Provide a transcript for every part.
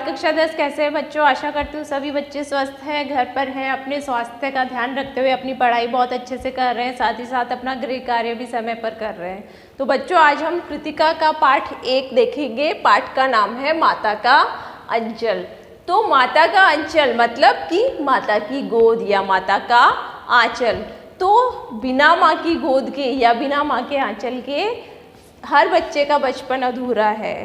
कक्षा 10 कैसे हैं बच्चों? आशा करती हूँ सभी बच्चे स्वस्थ हैं, घर पर हैं, अपने स्वास्थ्य का ध्यान रखते हुए अपनी पढ़ाई बहुत अच्छे से कर रहे हैं, साथ ही साथ अपना गृह कार्य भी समय पर कर रहे हैं। तो बच्चों आज हम कृतिका का पाठ 1 देखेंगे। पाठ का नाम है माता का अंचल। तो माता का अंचल मतलब कि माता की गोद या माता का आंचल। तो बिना माँ की गोद के या बिना माँ के आंचल के हर बच्चे का बचपन अधूरा है।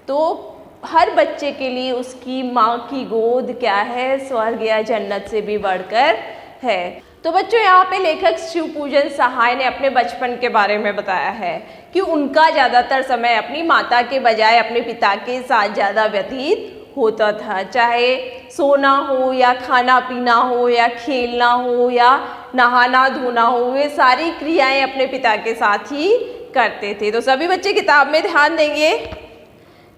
तो हर बच्चे के लिए उसकी माँ की गोद क्या है? स्वर्ग या जन्नत से भी बढ़कर है। तो बच्चों यहाँ पे लेखक शिवपूजन सहाय ने अपने बचपन के बारे में बताया है कि उनका ज़्यादातर समय अपनी माता के बजाय अपने पिता के साथ ज़्यादा व्यतीत होता था। चाहे सोना हो या खाना पीना हो या खेलना हो या नहाना धोना हो, ये सारी क्रियाएं अपने पिता के साथ ही करते थे। तो सभी बच्चे किताब में ध्यान देंगे।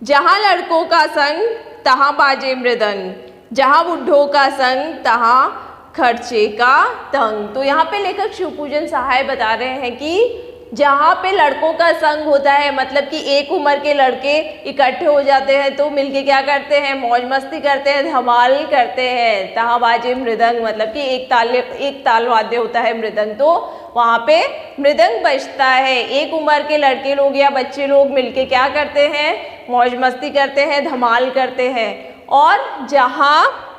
जहाँ लड़कों का संग तहाँ बाजे मृदंग, जहाँ बुढ़ों का संग तहाँ खर्चे का तंग। तो यहाँ पे लेखक शिवपूजन सहाय बता रहे हैं कि जहाँ पे लड़कों का संग होता है, मतलब कि एक उम्र के लड़के इकट्ठे हो जाते हैं तो मिलके क्या करते हैं? मौज मस्ती करते हैं, धमाल करते हैं। तहाँ बाजे मृदंग मतलब कि एक ताल वाद्य होता है मृदंग, तो वहाँ पे मृदंग बजता है। एक उम्र के लड़के लोग या बच्चे लोग मिलके क्या करते हैं? मौज मस्ती करते हैं, धमाल करते हैं। और जहाँ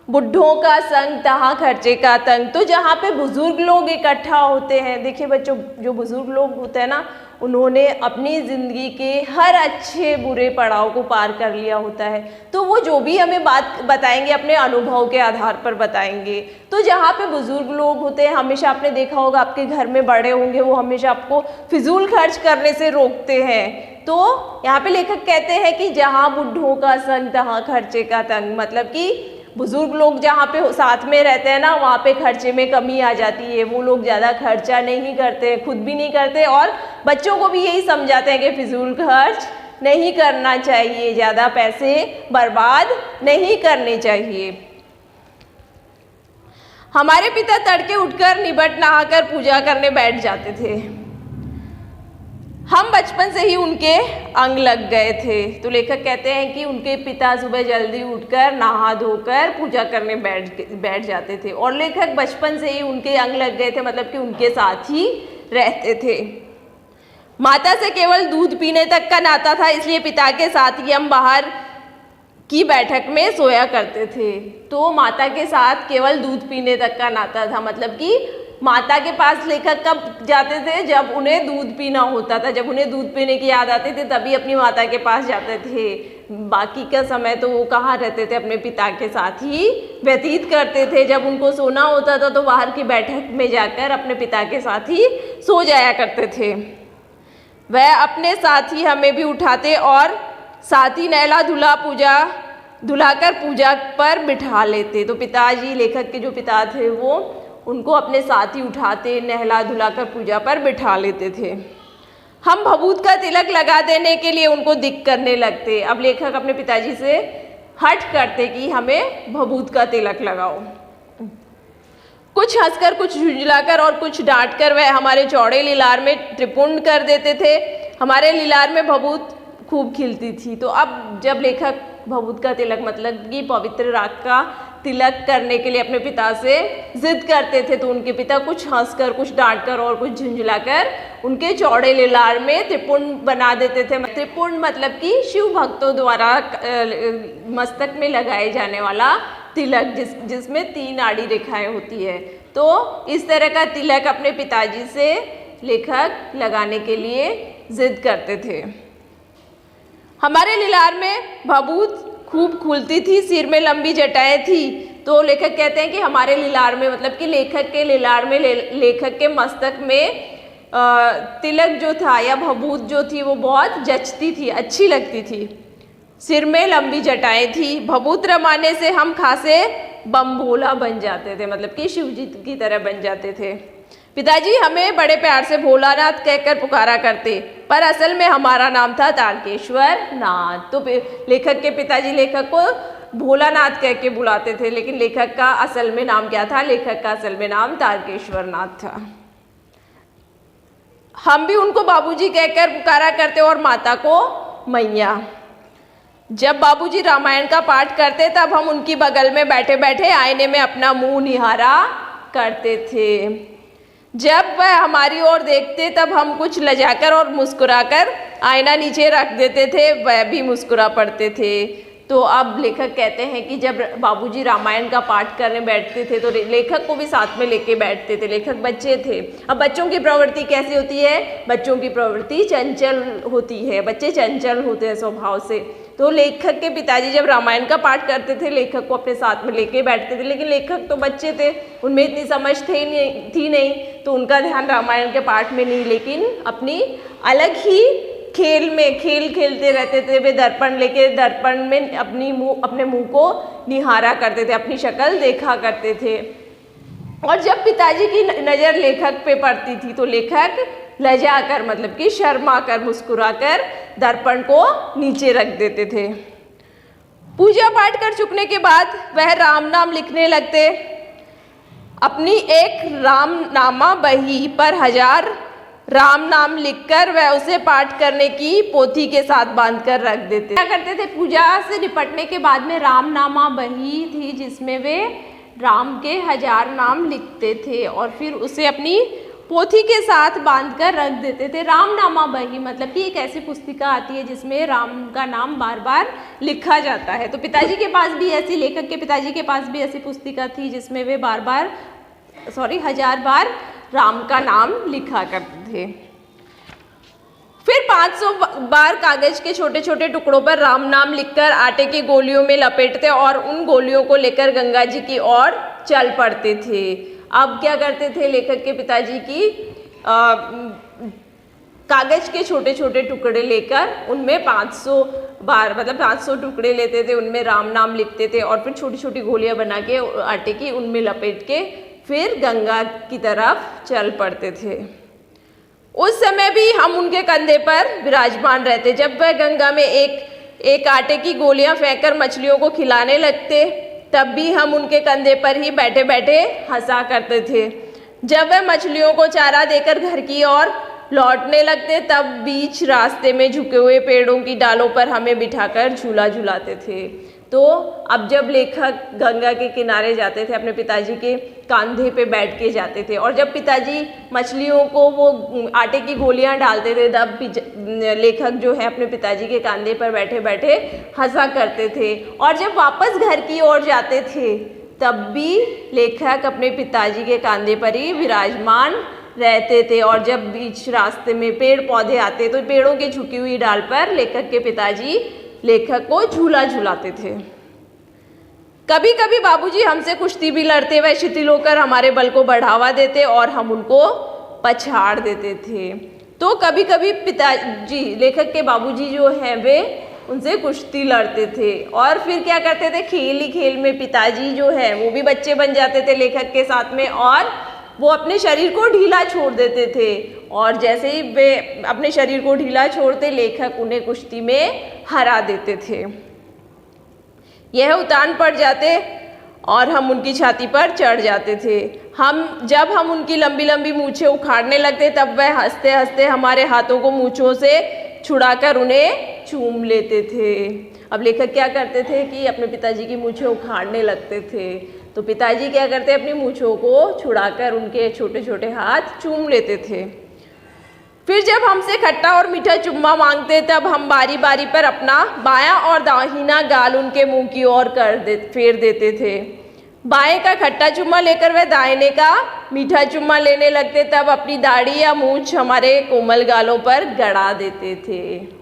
बुढ़ों का संग तहाँ खर्चे का तंग, तो जहाँ पे बुजुर्ग लोग इकट्ठा होते हैं। देखिए बच्चों, जो बुजुर्ग लोग होते हैं ना, उन्होंने अपनी ज़िंदगी के हर अच्छे बुरे पड़ाव को पार कर लिया होता है, तो वो जो भी हमें बात बताएंगे अपने अनुभव के आधार पर बताएंगे। तो जहाँ पे बुजुर्ग लोग होते हैं, हमेशा आपने देखा होगा आपके घर में बड़े होंगे, वो हमेशा आपको फिजूल खर्च करने से रोकते हैं। तो यहाँ पे लेखक कहते हैं कि जहाँ बुढ़ों का संग तहाँ खर्चे का तंग, मतलब कि बुजुर्ग लोग जहाँ पे साथ में रहते हैं ना, वहाँ पे खर्चे में कमी आ जाती है। वो लोग ज़्यादा खर्चा नहीं करते, खुद भी नहीं करते और बच्चों को भी यही समझाते हैं कि फिजूल खर्च नहीं करना चाहिए, ज़्यादा पैसे बर्बाद नहीं करने चाहिए। हमारे पिता तड़के उठकर निबट नहाकर पूजा करने बैठ जाते थे। हम बचपन से ही उनके अंग लग गए थे। तो लेखक कहते हैं कि उनके पिता सुबह जल्दी उठकर नहा धोकर पूजा करने बैठ जाते थे और लेखक बचपन से ही उनके अंग लग गए थे, मतलब कि उनके साथ ही रहते थे। माता से केवल दूध पीने तक का नाता था, इसलिए पिता के साथ ही हम बाहर की बैठक में सोया करते थे। तो माता के साथ केवल दूध पीने तक का नाता था, मतलब कि माता के पास लेखक कब जाते थे? जब उन्हें दूध पीना होता था, जब उन्हें दूध पीने की याद आती थी तभी अपनी माता के पास जाते थे। बाकी का समय तो वो कहाँ रहते थे? अपने पिता के साथ ही व्यतीत करते थे। जब उनको सोना होता था तो बाहर की बैठक में जाकर अपने पिता के साथ ही सो जाया करते थे। वह अपने साथ ही हमें भी उठाते और साथ ही नहला धुलाकर पूजा पर बिठा लेते। तो पिताजी, लेखक के जो पिता थे, वो उनको अपने साथ ही उठाते, नहला धुलाकर पूजा पर बिठा लेते थे। हम भभूत का तिलक लगा देने के लिए उनको दिक करने लगते। अब लेखक अपने पिताजी से हट करते कि हमें भभूत का तिलक लगाओ। कुछ हंसकर, कुछ झुंझलाकर और कुछ डांटकर वह हमारे चौड़े लीलार में त्रिपुंड कर देते थे। हमारे लीलार में भभूत खूब खिलती थी। तो अब जब लेखक भभूत का तिलक मतलब कि पवित्र राग का तिलक करने के लिए अपने पिता से जिद करते थे, तो उनके पिता कुछ हंसकर, कुछ डांटकर और कुछ झुंझलाकर उनके चौड़े लीलार में त्रिपुंड बना देते थे। त्रिपुंड मतलब कि शिव भक्तों द्वारा मस्तक में लगाए जाने वाला तिलक, जिसमें 3 आड़ी रेखाएं होती है। तो इस तरह का तिलक अपने पिताजी से लेखक लगाने के लिए जिद करते थे। हमारे लीलार में भभूत खूब खुलती थी, सिर में लंबी जटाएं थी। तो लेखक कहते हैं कि हमारे लीलार में, मतलब कि लेखक के लीलार में, लेखक के मस्तक में तिलक जो था या भभूत जो थी वो बहुत जचती थी, अच्छी लगती थी। सिर में लंबी जटाएं थी। भभूत रमाने से हम खासे बम भोला बन जाते थे, मतलब कि शिव जी की तरह बन जाते थे। पिताजी हमें बड़े प्यार से भोलानाथ कहकर पुकारा करते, पर असल में हमारा नाम था तारकेश्वर नाथ। तो लेखक के पिताजी लेखक को भोलानाथ कह के बुलाते थे, लेकिन लेखक का असल में नाम क्या था? लेखक का असल में नाम तारकेश्वर नाथ था। हम भी उनको बाबूजी कहकर पुकारा करते और माता को मैया। जब बाबूजी रामायण का पाठ करते तब हम उनकी बगल में बैठे बैठे आईने में अपना मुंह निहारा करते थे। जब वह हमारी ओर देखते तब हम कुछ लजाकर और मुस्कुराकर आईना नीचे रख देते थे, वह भी मुस्कुरा पड़ते थे। तो अब लेखक कहते हैं कि जब बाबूजी रामायण का पाठ करने बैठते थे तो लेखक को भी साथ में लेके बैठते थे। लेखक बच्चे थे। अब बच्चों की प्रवृत्ति कैसी होती है? बच्चों की प्रवृत्ति चंचल होती है, बच्चे चंचल होते हैं स्वभाव से। तो लेखक के पिताजी जब रामायण का पाठ करते थे लेखक को अपने साथ में लेके बैठते थे, लेकिन लेखक तो बच्चे थे, उनमें इतनी समझ थी नहीं, तो उनका ध्यान रामायण के पाठ में नहीं, लेकिन अपनी अलग ही खेल खेलते रहते थे। वे दर्पण लेके दर्पण में अपने मुंह को निहारा करते थे, अपनी शक्ल देखा करते थे। और जब पिताजी की नज़र लेखक पे पड़ती थी तो लेखक लजा कर, मतलब कि शर्मा कर, मुस्कुरा कर दर्पण को नीचे रख देते थे। पूजा पाठ कर चुकने के बाद वह राम नाम लिखने लगते। अपनी एक रामनामा बही पर 1000 राम नाम लिखकर वह उसे पाठ करने की पोथी के साथ बांधकर रख देते। क्या करते थे? पूजा से निपटने के बाद में रामनामा बही थी जिसमें वे राम के 1000 नाम लिखते थे और फिर उसे अपनी पोथी के साथ बांधकर रख देते थे। रामनामा बही मतलब कि एक ऐसी पुस्तिका आती है जिसमें राम का नाम बार बार लिखा जाता है। तो पिताजी के पास भी ऐसी, लेखक के पिताजी के पास भी ऐसी पुस्तिका थी जिसमें वे 1000 बार राम का नाम लिखा करते थे। फिर 500 बार कागज के छोटे छोटे टुकड़ों पर राम नाम लिखकर आटे की गोलियों में लपेटते और उन गोलियों को लेकर गंगा जी की ओर चल पड़ते थे। अब क्या करते थे लेखक के पिताजी की कागज के छोटे छोटे टुकड़े लेकर उनमें 500 बार, मतलब 500 टुकड़े लेते थे, उनमें राम नाम लिखते थे और फिर छोटी छोटी गोलियां बना के आटे की उनमें लपेट के फिर गंगा की तरफ चल पड़ते थे। उस समय भी हम उनके कंधे पर विराजमान रहते। जब वह गंगा में एक आटे की गोलियां फेंककर मछलियों को खिलाने लगते तब भी हम उनके कंधे पर ही बैठे बैठे हंसा करते थे। जब वह मछलियों को चारा देकर घर की ओर लौटने लगते तब बीच रास्ते में झुके हुए पेड़ों की डालों पर हमें बिठाकर झूला झुलाते थे। तो अब जब लेखक गंगा के किनारे जाते थे अपने पिताजी के कंधे पे बैठ के जाते थे और जब पिताजी मछलियों को वो आटे की गोलियां डालते थे तब भी लेखक जो है अपने पिताजी के कंधे पर बैठे बैठे हंसा करते थे। और जब वापस घर की ओर जाते थे तब भी लेखक अपने पिताजी के कंधे पर ही विराजमान रहते थे। और जब बीच रास्ते में पेड़ पौधे आते तो पेड़ों की झुकी हुई डाल पर लेखक के पिताजी लेखक को झूला झुलाते थे। कभी कभी बाबूजी हमसे कुश्ती भी लड़ते, वह शिथिल होकर हमारे बल को बढ़ावा देते और हम उनको पछाड़ देते थे। तो कभी कभी पिताजी, लेखक के बाबूजी जो हैं वे उनसे कुश्ती लड़ते थे और फिर क्या करते थे, खेल ही खेल में पिताजी जो है वो भी बच्चे बन जाते थे लेखक के साथ में और वो अपने शरीर को ढीला छोड़ देते थे। और जैसे ही वे अपने शरीर को ढीला छोड़ते लेखक उन्हें कुश्ती में हरा देते थे। यह उतान पड़ जाते और हम उनकी छाती पर चढ़ जाते थे। जब हम उनकी लंबी लंबी मूछें उखाड़ने लगते तब वह हंसते हंसते हमारे हाथों को मूछों से छुड़ाकर उन्हें चूम लेते थे। अब लेखक क्या करते थे कि अपने पिताजी की मूछें उखाड़ने लगते थे तो पिताजी क्या करते, अपनी मूछों को छुड़ाकर उनके छोटे छोटे हाथ चूम लेते थे। फिर जब हमसे खट्टा और मीठा चुम्मा मांगते तब हम बारी बारी पर अपना बायां और दाहिना गाल उनके मुंह की ओर फेर देते थे। बाएं का खट्टा चुम्मा लेकर वह दाहिने का मीठा चुम्मा लेने लगते तब अपनी दाढ़ी या मूंछ हमारे कोमल गालों पर गड़ा देते थे।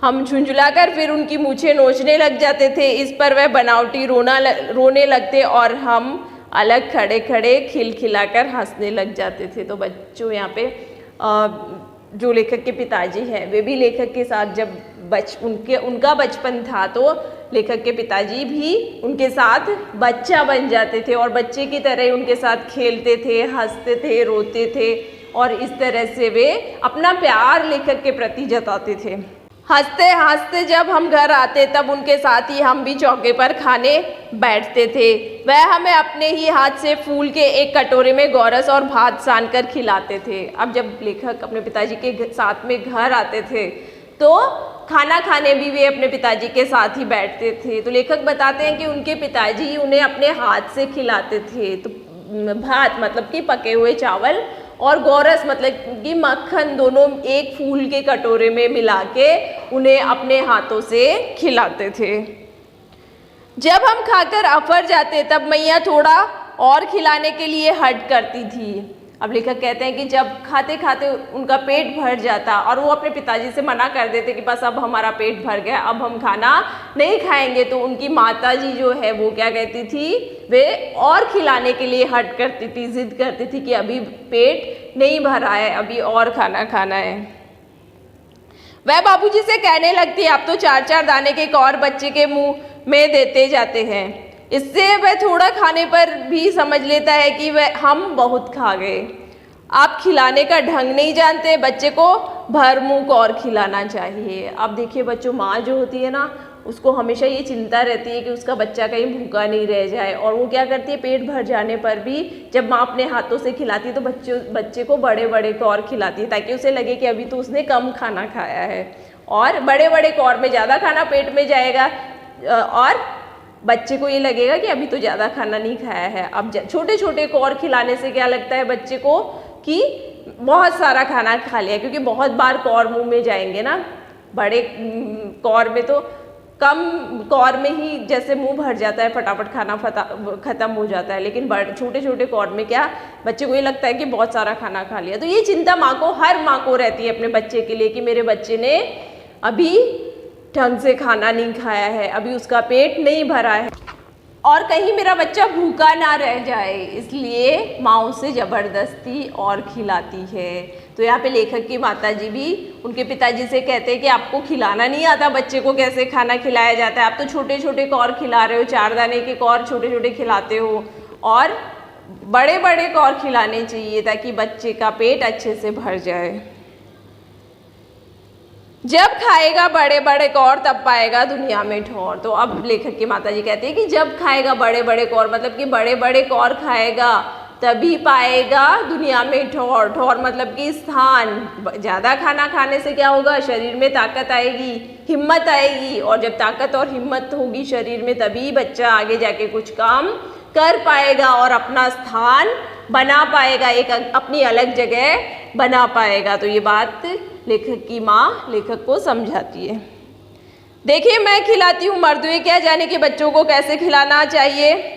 हम झुंझुलाकर फिर उनकी मूछें नोचने लग जाते थे। इस पर वह बनावटी रोने लगते और हम अलग खड़े खड़े खिलखिलाकर हंसने लग जाते थे। तो बच्चों यहाँ पे जो लेखक के पिताजी हैं वे भी लेखक के साथ जब उनका बचपन था तो लेखक के पिताजी भी उनके साथ बच्चा बन जाते थे और बच्चे की तरह ही उनके साथ खेलते थे, हंसते थे, रोते थे और इस तरह से वे अपना प्यार लेखक के प्रति जताते थे। हंसते हंसते जब हम घर आते तब उनके साथ ही हम भी चौके पर खाने बैठते थे। वह हमें अपने ही हाथ से फूल के एक कटोरे में गोरस और भात सान कर खिलाते थे। अब जब लेखक अपने पिताजी के साथ में घर आते थे तो खाना खाने भी वे अपने पिताजी के साथ ही बैठते थे। तो लेखक बताते हैं कि उनके पिताजी उन्हें अपने हाथ से खिलाते थे। तो भात मतलब कि पके हुए चावल और गोरस मतलब कि मक्खन दोनों एक फूल के कटोरे में मिला के उन्हें अपने हाथों से खिलाते थे। जब हम खाकर अफर जाते तब मैया थोड़ा और खिलाने के लिए हट करती थी। अब लेखक कहते हैं कि जब खाते खाते उनका पेट भर जाता और वो अपने पिताजी से मना कर देते कि बस अब हमारा पेट भर गया, अब हम खाना नहीं खाएंगे, तो उनकी माताजी जो है वो क्या कहती थी, वे और खिलाने के लिए हट करती थी, जिद करती थी कि अभी पेट नहीं भरा है, अभी और खाना खाना है। वह बाबूजी से कहने लगती, आप तो 4-4 दाने के और बच्चे के मुंह में देते जाते हैं। इससे वह थोड़ा खाने पर भी समझ लेता है कि वह हम बहुत खा गए। आप खिलाने का ढंग नहीं जानते, बच्चे को भर मुंह और खिलाना चाहिए। अब देखिए बच्चों, माँ जो होती है ना, उसको हमेशा ये चिंता रहती है कि उसका बच्चा कहीं भूखा नहीं रह जाए, और वो क्या करती है, पेट भर जाने पर भी जब माँ अपने हाथों से खिलाती है तो बच्चे को बड़े बड़े कौर खिलाती है, ताकि उसे लगे कि अभी तो उसने कम खाना खाया है। और बड़े बड़े कौर में ज़्यादा खाना पेट में जाएगा और बच्चे को ये लगेगा कि अभी तो ज़्यादा खाना नहीं खाया है। अब छोटे छोटे कौर खिलाने से क्या लगता है बच्चे को कि बहुत सारा खाना खा लिया, क्योंकि बहुत बार कौर मुंह में जाएंगे ना। बड़े कौर में तो कम कौर में ही जैसे मुंह भर जाता है, फटाफट खाना खत्म हो जाता है, लेकिन छोटे छोटे कौर में क्या बच्चे को ये लगता है कि बहुत सारा खाना खा लिया। तो ये चिंता हर माँ को रहती है अपने बच्चे के लिए कि मेरे बच्चे ने अभी ढंग से खाना नहीं खाया है, अभी उसका पेट नहीं भरा है और कहीं मेरा बच्चा भूखा ना रह जाए, इसलिए माँ उसे ज़बरदस्ती और खिलाती है। तो यहाँ पे लेखक की माताजी भी उनके पिताजी से कहते हैं कि आपको खिलाना नहीं आता, बच्चे को कैसे खाना खिलाया जाता है, आप तो छोटे छोटे कौर खिला रहे हो, 4 दाने के कौर छोटे छोटे खिलाते हो, और बड़े बड़े कौर खिलाने चाहिए ताकि बच्चे का पेट अच्छे से भर जाए। जब खाएगा बड़े बड़े कौर तब पाएगा दुनिया में ठौर। तो अब लेखक की माताजी कहते हैं कि जब खाएगा बड़े बड़े कौर मतलब कि बड़े बड़े कौर खाएगा तभी पाएगा दुनिया में ठौर। ठौर मतलब कि स्थान। ज़्यादा खाना खाने से क्या होगा, शरीर में ताकत आएगी, हिम्मत आएगी, और जब ताकत और हिम्मत होगी शरीर में तभी बच्चा आगे जाके कुछ काम कर पाएगा और अपना स्थान बना पाएगा, एक अपनी अलग जगह बना पाएगा। तो ये बात लेखक की माँ लेखक को समझाती है। देखिए मैं खिलाती हूँ मर्दुए, क्या जाने कि बच्चों को कैसे खिलाना चाहिए,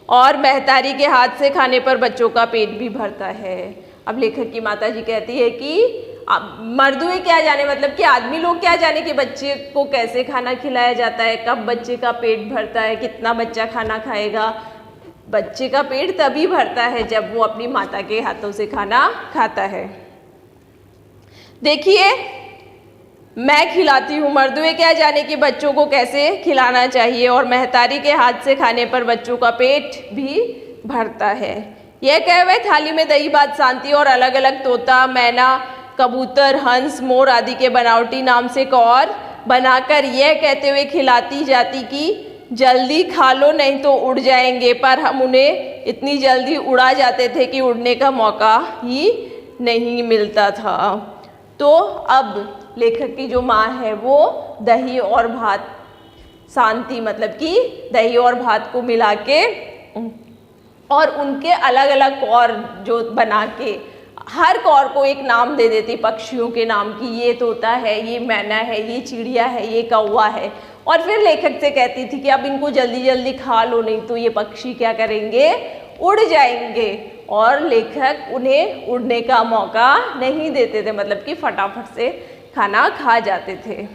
और महतारी के हाथ से खाने पर बच्चों का पेट भी भरता है। अब लेखक की माताजी कहती है कि मर्दुए क्या जाने मतलब कि आदमी लोग क्या जाने कि बच्चे को कैसे खाना खिलाया जाता है, कब बच्चे का पेट भरता है, कितना बच्चा खाना खाएगा। बच्चे का पेट तभी भरता है जब वो अपनी माता के हाथों से खाना खाता है। देखिए मैं खिलाती हूँ मर्दुए, क्या जाने कि बच्चों को कैसे खिलाना चाहिए, और महतारी के हाथ से खाने पर बच्चों का पेट भी भरता है। यह कहे वह थाली में दही भात शांति और अलग अलग तोता, मैना, कबूतर, हंस, मोर आदि के बनावटी नाम से कौर बनाकर यह कहते हुए खिलाती जाती कि जल्दी खा लो नहीं तो उड़ जाएंगे, पर हम उन्हें इतनी जल्दी उड़ा जाते थे कि उड़ने का मौका ही नहीं मिलता था। तो अब लेखक की जो माँ है वो दही और भात शांति मतलब कि दही और भात को मिला के और उनके अलग अलग कौर जो बना के हर कौर को एक नाम दे देती, पक्षियों के नाम की, ये तोता है, ये मैना है, ये चिड़िया है, ये कौवा है, और फिर लेखक से कहती थी कि अब इनको जल्दी जल्दी खा लो नहीं तो ये पक्षी क्या करेंगे, उड़ जाएंगे, और लेखक उन्हें उड़ने का मौका नहीं देते थे, मतलब कि फटाफट से खाना खा जाते थे।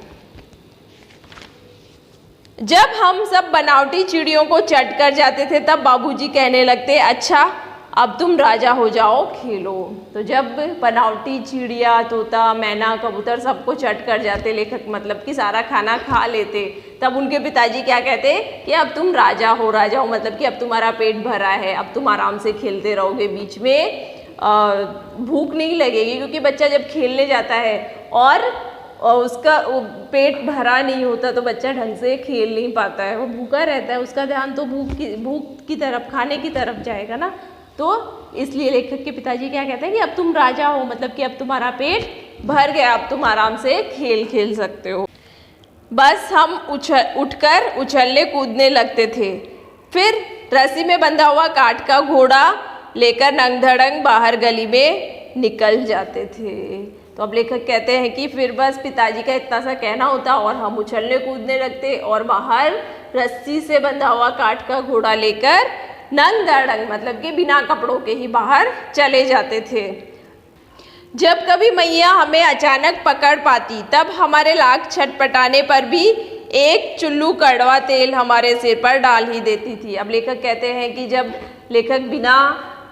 जब हम सब बनावटी चिड़ियों को चट कर जाते थे तब बाबूजी कहने लगते, अच्छा अब तुम राजा हो जाओ, खेलो। तो जब बनावटी चिड़िया, तोता, मैना, कबूतर सबको चट कर जाते लेखक, मतलब कि सारा खाना खा लेते, तब उनके पिताजी क्या कहते कि अब तुम राजा हो, राजा हो मतलब कि अब तुम्हारा पेट भरा है, अब तुम आराम से खेलते रहोगे, बीच में भूख नहीं लगेगी, क्योंकि बच्चा जब खेलने जाता है और उसका पेट भरा नहीं होता तो बच्चा ढंग से खेल नहीं पाता है, वो भूखा रहता है, उसका ध्यान तो भूख की तरफ, खाने की तरफ जाएगा ना। तो इसलिए लेखक के पिताजी क्या कहते हैं कि अब तुम राजा हो, मतलब कि अब तुम्हारा पेट भर गया, अब तुम आराम से खेल सकते हो। बस हम उठकर उछलने कूदने लगते थे। फिर रस्सी में बंधा हुआ काठ का घोड़ा लेकर नंगधड़ंग बाहर गली में निकल जाते थे। तो अब लेखक कहते हैं कि फिर बस पिताजी का इतना सा कहना होता और हम उछलने कूदने लगते और बाहर रस्सी से बंधा हुआ काठ का घोड़ा लेकर नंगधड़ंग मतलब कि बिना कपड़ों के ही बाहर चले जाते थे। जब कभी मैया हमें अचानक पकड़ पाती तब हमारे लाख छटपटाने पर भी एक चुल्लू कड़वा तेल हमारे सिर पर डाल ही देती थी। अब लेखक कहते हैं कि जब लेखक बिना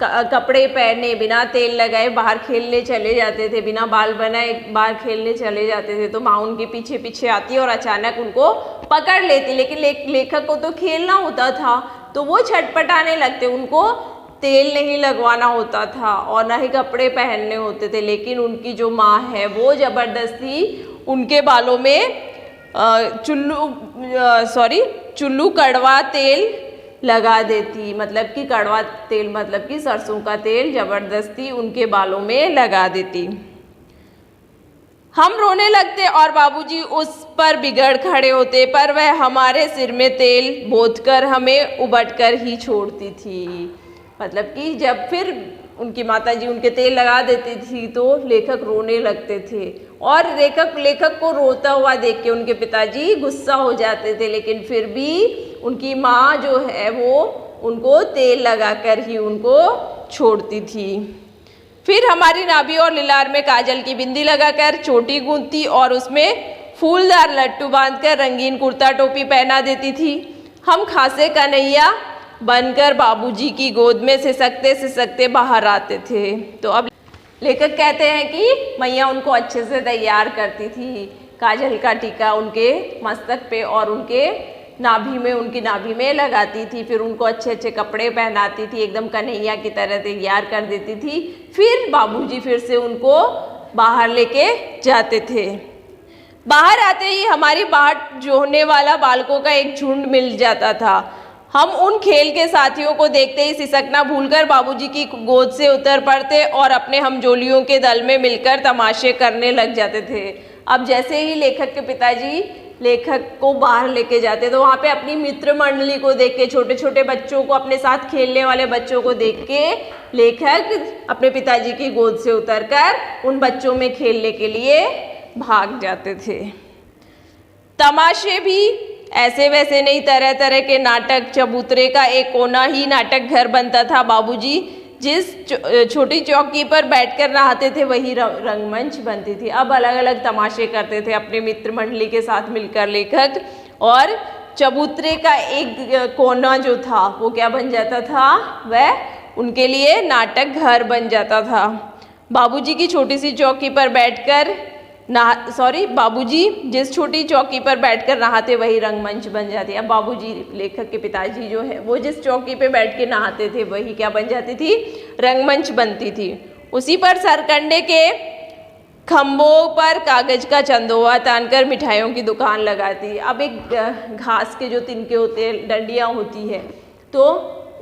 कपड़े पहने बिना तेल लगाए बाहर खेलने चले जाते थे, बिना बाल बनाए बाहर खेलने चले जाते थे, तो माँ उनके पीछे पीछे आती और अचानक उनको पकड़ लेती। लेकिन लेखक को तो खेलना होता था तो वो छटपटाने लगते, उनको तेल नहीं लगवाना होता था और ना ही कपड़े पहनने होते थे। लेकिन उनकी जो माँ है वो ज़बरदस्ती उनके बालों में चुल्लू कड़वा तेल लगा देती, मतलब कि कड़वा तेल मतलब कि सरसों का तेल ज़बरदस्ती उनके बालों में लगा देती। हम रोने लगते और बाबूजी उस पर बिगड़ खड़े होते, पर वह हमारे सिर में तेल बोतकर हमें उबटकर ही छोड़ती थी। मतलब कि जब फिर उनकी माताजी उनके तेल लगा देती थी तो लेखक रोने लगते थे और लेखक को रोता हुआ देख के उनके पिताजी गुस्सा हो जाते थे। लेकिन फिर भी उनकी माँ जो है वो उनको तेल लगाकर ही उनको छोड़ती थी। फिर हमारी नाभि और लिलार में काजल की बिंदी लगाकर चोटी गूंथती और उसमें फूलदार लट्टू बांधकर रंगीन कुर्ता टोपी पहना देती थी। हम खासे कन्हैया बनकर बाबूजी की गोद में सिसकते बाहर आते थे। तो अब लेखक कहते हैं कि मैया उनको अच्छे से तैयार करती थी, काजल का टीका उनके मस्तक पे और उनकी नाभि में लगाती थी। फिर उनको अच्छे अच्छे कपड़े पहनाती थी, एकदम कन्हैया की तरह तैयार कर देती थी। फिर बाबूजी फिर से उनको बाहर लेके जाते थे। बाहर आते ही हमारी बाट जोहने वाला बालकों का एक झुंड मिल जाता था। हम उन खेल के साथियों को देखते ही सिसकना भूलकर बाबूजी की गोद से उतर पड़ते और अपने हमजोलियों के दल में मिलकर तमाशे करने लग जाते थे। अब जैसे ही लेखक के पिताजी लेखक को बाहर लेके जाते तो वहाँ पे अपनी मित्र मंडली को देख के, छोटे छोटे बच्चों को, अपने साथ खेलने वाले बच्चों को देख के लेखक अपने पिताजी की गोद से उतरकर उन बच्चों में खेलने के लिए भाग जाते थे। तमाशे भी ऐसे वैसे नहीं, तरह तरह के नाटक, चबूतरे का एक कोना ही नाटक घर बनता था। बाबूजी जिस छोटी चौकी पर बैठकर नहाते थे वही रंगमंच बनती थी। अब अलग अलग तमाशे करते थे अपने मित्र मंडली के साथ मिलकर लेखक, और चबूतरे का एक कोना जो था वो क्या बन जाता था, वह उनके लिए नाटक घर बन जाता था। बाबूजी की छोटी सी चौकी पर बैठकर बाबूजी जिस छोटी चौकी पर बैठकर नहाते वही रंगमंच बन जाती। अब बाबूजी लेखक के पिताजी जो है वो जिस चौकी पे बैठ के नहाते थे वही क्या बन जाती थी, रंगमंच बनती थी। उसी पर सरकंडे के खम्भों पर कागज का चंदोवा तानकर मिठाइयों की दुकान लगाती। अब एक घास के जो तिनके होते हैं, डंडियाँ होती है, तो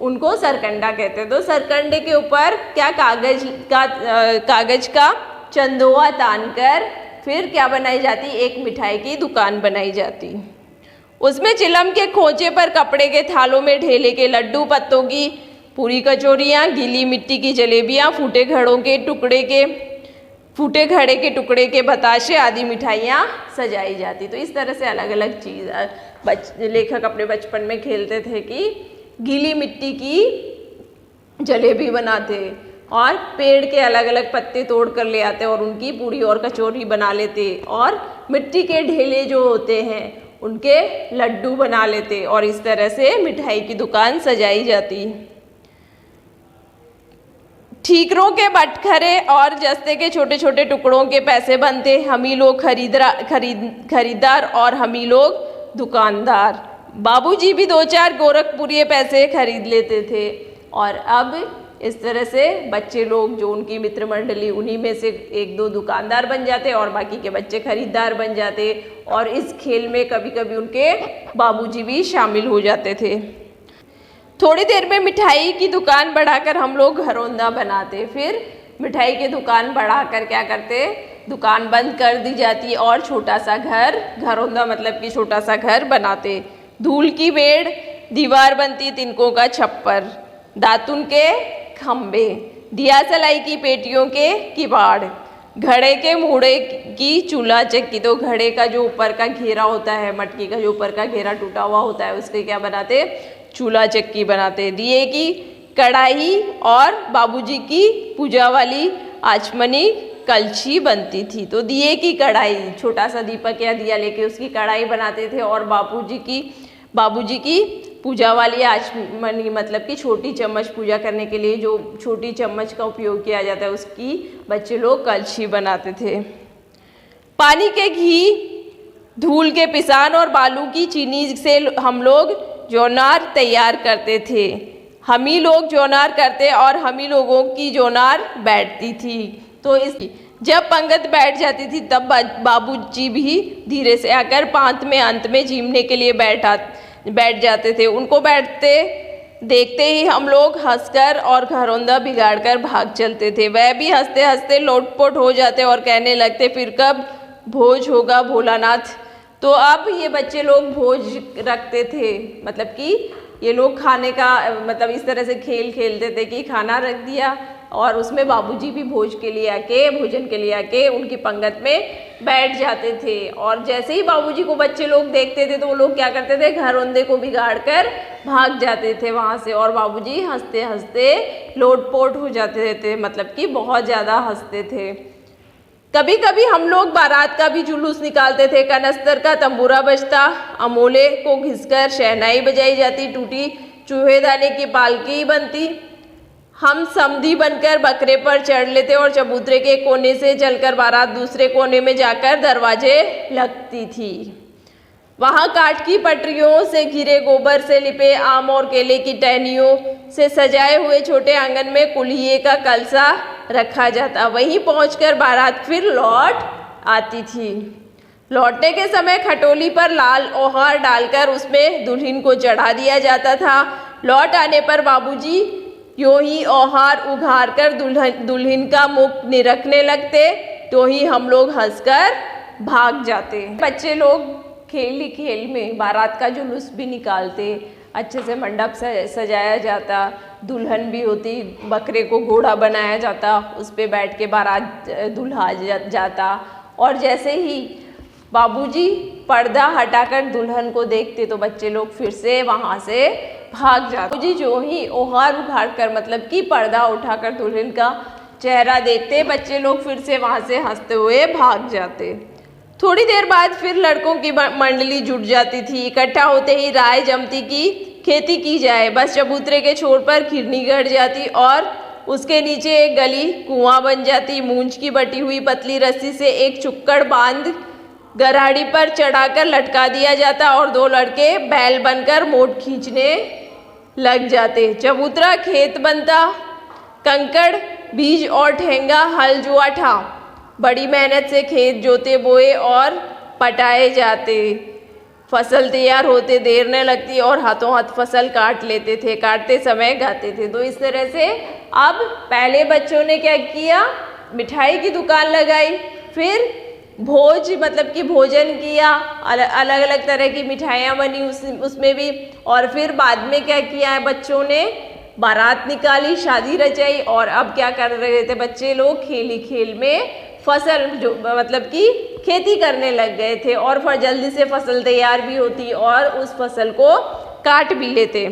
उनको सरकंडा कहते हैं। तो सरकंडे के ऊपर क्या कागज का चंदोवा तानकर फिर क्या बनाई जाती, एक मिठाई की दुकान बनाई जाती। उसमें चिलम के खोचे पर कपड़े के थालों में ढेले के लड्डू, पत्तों की पूरी कचौरियाँ, गीली मिट्टी की जलेबियाँ, फूटे घड़े के टुकड़े के बताशे आदि मिठाइयाँ सजाई जाती। तो इस तरह से अलग अलग चीज़ लेखक अपने बचपन में खेलते थे कि गीली मिट्टी की जलेबी बनाते और पेड़ के अलग अलग पत्ते तोड़ कर ले आते और उनकी पूरी और कचौरी बना लेते, और मिट्टी के ढेले जो होते हैं उनके लड्डू बना लेते, और इस तरह से मिठाई की दुकान सजाई जाती। ठीकरों के बटखरे और जस्ते के छोटे छोटे टुकड़ों के पैसे बनते। हम ही लोग खरीदार और हम ही लोग दुकानदार। बाबूजी भी 2-4 गोरखपुरी पैसे खरीद लेते थे। और अब इस तरह से बच्चे लोग जो उनकी मित्र मंडली, उन्हीं में से 1-2 दुकानदार बन जाते और बाकी के बच्चे खरीदार बन जाते। और इस खेल में कभी कभी उनके बाबूजी भी शामिल हो जाते थे। थोड़ी देर में मिठाई की दुकान बढ़ाकर हम लोग घरौंदा बनाते। फिर मिठाई की दुकान बढ़ाकर क्या करते, दुकान बंद कर दी जाती और छोटा सा घर, घरौंदा मतलब कि छोटा सा घर बनाते। धूल की बेड़, दीवार बनती तिनकों का छप्पर, दातुन के खम्भे, दिया सलाई की पेटियों के किवाड़, घड़े के मुड़े की चूल्हा चक्की। तो घड़े का जो ऊपर का घेरा होता है, मटकी का जो ऊपर का घेरा टूटा हुआ होता है, उसके क्या बनाते, चूल्हा चक्की बनाते। दिए की कढ़ाई और बाबूजी की पूजा वाली आचमनी कलछी बनती थी। तो दिए की कढ़ाई, छोटा सा दीपक या दिया लेके उसकी कढ़ाई बनाते थे, और बाबूजी की पूजा वाली आचमनी मतलब कि छोटी चम्मच, पूजा करने के लिए जो छोटी चम्मच का उपयोग किया जाता है, उसकी बच्चे लोग कलछी बनाते थे। पानी के घी, धूल के पिसान और बालू की चीनी से हम लोग जोनार तैयार करते थे। हम ही लोग जोनार करते और हम ही लोगों की जोनार बैठती थी। तो जब पंगत बैठ जाती थी तब बाबूजी भी धीरे से आकर पांत में अंत में जीमने के लिए बैठ जाते थे। उनको बैठते देखते ही हम लोग हंसकर और घरौंदा बिगाड़कर भाग चलते थे। वह भी हंसते हंसते लोटपोट हो जाते और कहने लगते, फिर कब भोज होगा भोलानाथ। तो अब ये बच्चे लोग भोज रखते थे, मतलब कि ये लोग खाने का मतलब इस तरह से खेल खेलते थे कि खाना रख दिया और उसमें बाबूजी भी भोजन के लिए आके उनकी पंगत में बैठ जाते थे। और जैसे ही बाबूजी को बच्चे लोग देखते थे तो वो लोग क्या करते थे, घरौंदे को बिगाड़ कर भाग जाते थे वहाँ से, और बाबूजी हंसते हंसते लोटपोट हो जाते थे, मतलब कि बहुत ज़्यादा हंसते थे। कभी कभी हम लोग बारात का भी जुलूस निकालते थे। कनस्तर का तंबूरा बजता, अमोले को घिसकर शहनाई बजाई जाती, टूटी चूहेदाने की पालकी बनती। हम समधी बनकर बकरे पर चढ़ लेते और चबूतरे के कोने से चलकर बारात दूसरे कोने में जाकर दरवाजे लगती थी। वहाँ काठ की पटरियों से घिरे, गोबर से लिपे, आम और केले की टहनियों से सजाए हुए छोटे आंगन में कुल्हिए का कलसा रखा जाता। वहीं पहुंचकर बारात फिर लौट आती थी। लौटने के समय खटोली पर लाल ओहार डालकर उसमें दुल्हन को चढ़ा दिया जाता था। लौट आने पर बाबूजी यूं ही ओहार उघार कर दुल्हन का मुख निरखने लगते, तो ही हम लोग हंसकर भाग जाते। बच्चे लोग खेल में बारात का जुलूस भी निकालते, अच्छे से मंडप सजाया जाता, दुल्हन भी होती, बकरे को घोड़ा बनाया जाता, उस पर बैठ के बारात दुल्हा जाता। और जैसे ही बाबूजी पर्दा हटाकर दुल्हन को देखते तो बच्चे लोग फिर से वहाँ से भाग जाते। बाबूजी जो ही ओहार उघाड़ कर मतलब कि पर्दा उठाकर दुल्हन का चेहरा देखते, बच्चे लोग फिर से वहाँ से हंसते हुए भाग जाते। थोड़ी देर बाद फिर लड़कों की मंडली जुट जाती थी। इकट्ठा होते ही राय जमती की खेती की जाए। बस चबूतरे के छोर पर खिरनी गड़ जाती और उसके नीचे एक गली कुआं बन जाती। मूंज की बटी हुई पतली रस्सी से एक चुक्कड़ बांध गराड़ी पर चढ़ाकर लटका दिया जाता और दो लड़के बैल बनकर मोट खींचने लग जाते। चबूतरा खेत बनता, कंकड़, बीज और ठेंगा हल जुआ था। बड़ी मेहनत से खेत जोते बोए और पटाए जाते। फसल तैयार होते देर न लगती और हाथों हाथ फसल काट लेते थे। काटते समय गाते थे। तो इस तरह से अब पहले बच्चों ने क्या किया, मिठाई की दुकान लगाई, फिर भोज मतलब कि भोजन किया, अलग अलग तरह की मिठाइयाँ बनी उसमें भी, और फिर बाद में क्या किया है बच्चों ने, बारात निकाली, शादी रचाई। और अब क्या कर रहे थे बच्चे लोग, खेल में फसल जो मतलब कि खेती करने लग गए थे, और फिर जल्दी से फसल तैयार भी होती और उस फसल को काट भी लेते।